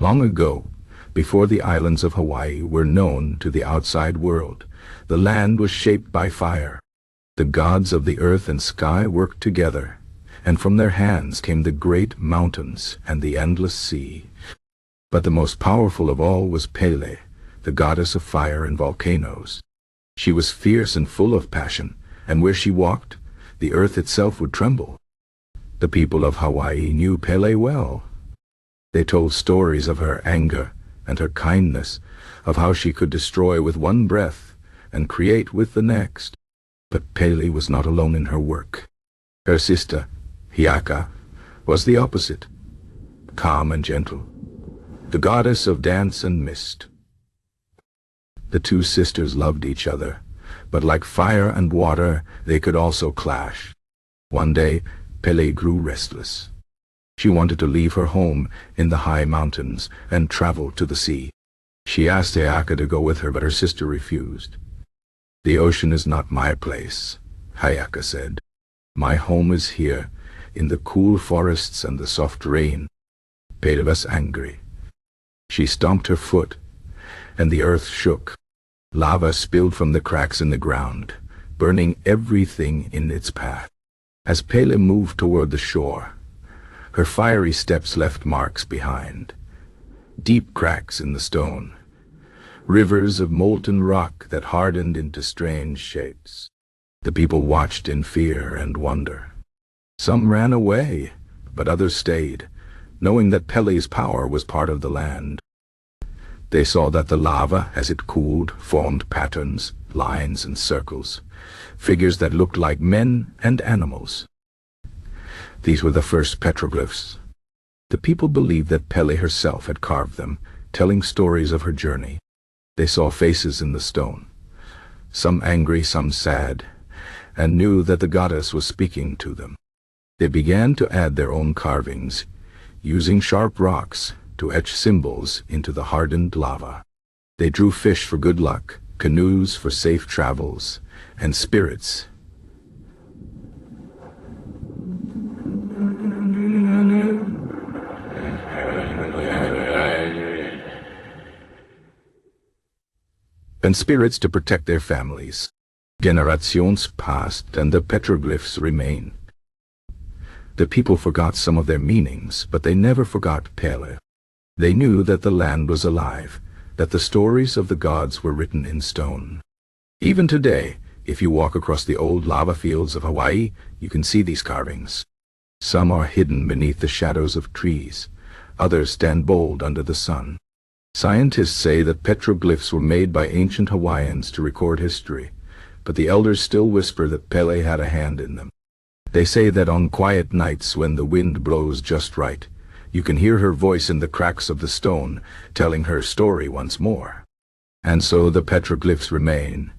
Long ago, before the islands of Hawaii were known to the outside world, the land was shaped by fire. The gods of the earth and sky worked together, and from their hands came the great mountains and the endless sea. But the most powerful of all was Pele, the goddess of fire and volcanoes. She was fierce and full of passion, and where she walked, the earth itself would tremble. The people of Hawaii knew Pele well. They told stories of her anger and her kindness, of how she could destroy with one breath and create with the next. But Pele was not alone in her work. Her sister, Hiaka, was the opposite, calm and gentle, the goddess of dance and mist. The two sisters loved each other, but like fire and water, they could also clash. One day, Pele grew restless. She wanted to leave her home in the high mountains and travel to the sea. She asked Hiaka to go with her, but her sister refused. "The ocean is not my place," Hiaka said. "My home is here, in the cool forests and the soft rain." Pele was angry. She stomped her foot, and the earth shook. Lava spilled from the cracks in the ground, burning everything in its path. As Pele moved toward the shore, her fiery steps left marks behind. Deep cracks in the stone, rivers of molten rock that hardened into strange shapes. The people watched in fear and wonder. Some ran away, but others stayed, knowing that Pele's power was part of the land. They saw that the lava, as it cooled, formed patterns, lines and circles, figures that looked like men and animals. These were the first petroglyphs. The people believed that Pele herself had carved them, telling stories of her journey. They saw faces in the stone, some angry, some sad, and knew that the goddess was speaking to them. They began to add their own carvings, using sharp rocks to etch symbols into the hardened lava. They drew fish for good luck, canoes for safe travels, and spirits. To protect their families. Generations passed and the petroglyphs remained. The people forgot some of their meanings, but they never forgot Pele. They knew that the land was alive, that the stories of the gods were written in stone. Even today, if you walk across the old lava fields of Hawaii, you can see these carvings. Some are hidden beneath the shadows of trees, others stand bold under the sun. Scientists say that petroglyphs were made by ancient Hawaiians to record history, but the elders still whisper that Pele had a hand in them. They say that on quiet nights when the wind blows just right, you can hear her voice in the cracks of the stone, telling her story once more. And so the petroglyphs remain,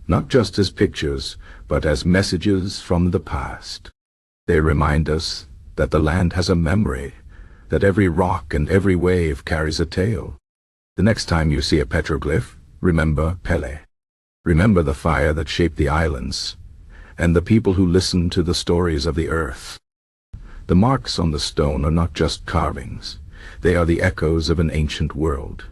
not just as pictures, but as messages from the past. They remind us that the land has a memory, that every rock and every wave carries a tale. The next time you see a petroglyph, remember Pele. Remember the fire that shaped the islands, and the people who listened to the stories of the earth. The marks on the stone are not just carvings. They are the echoes of an ancient world.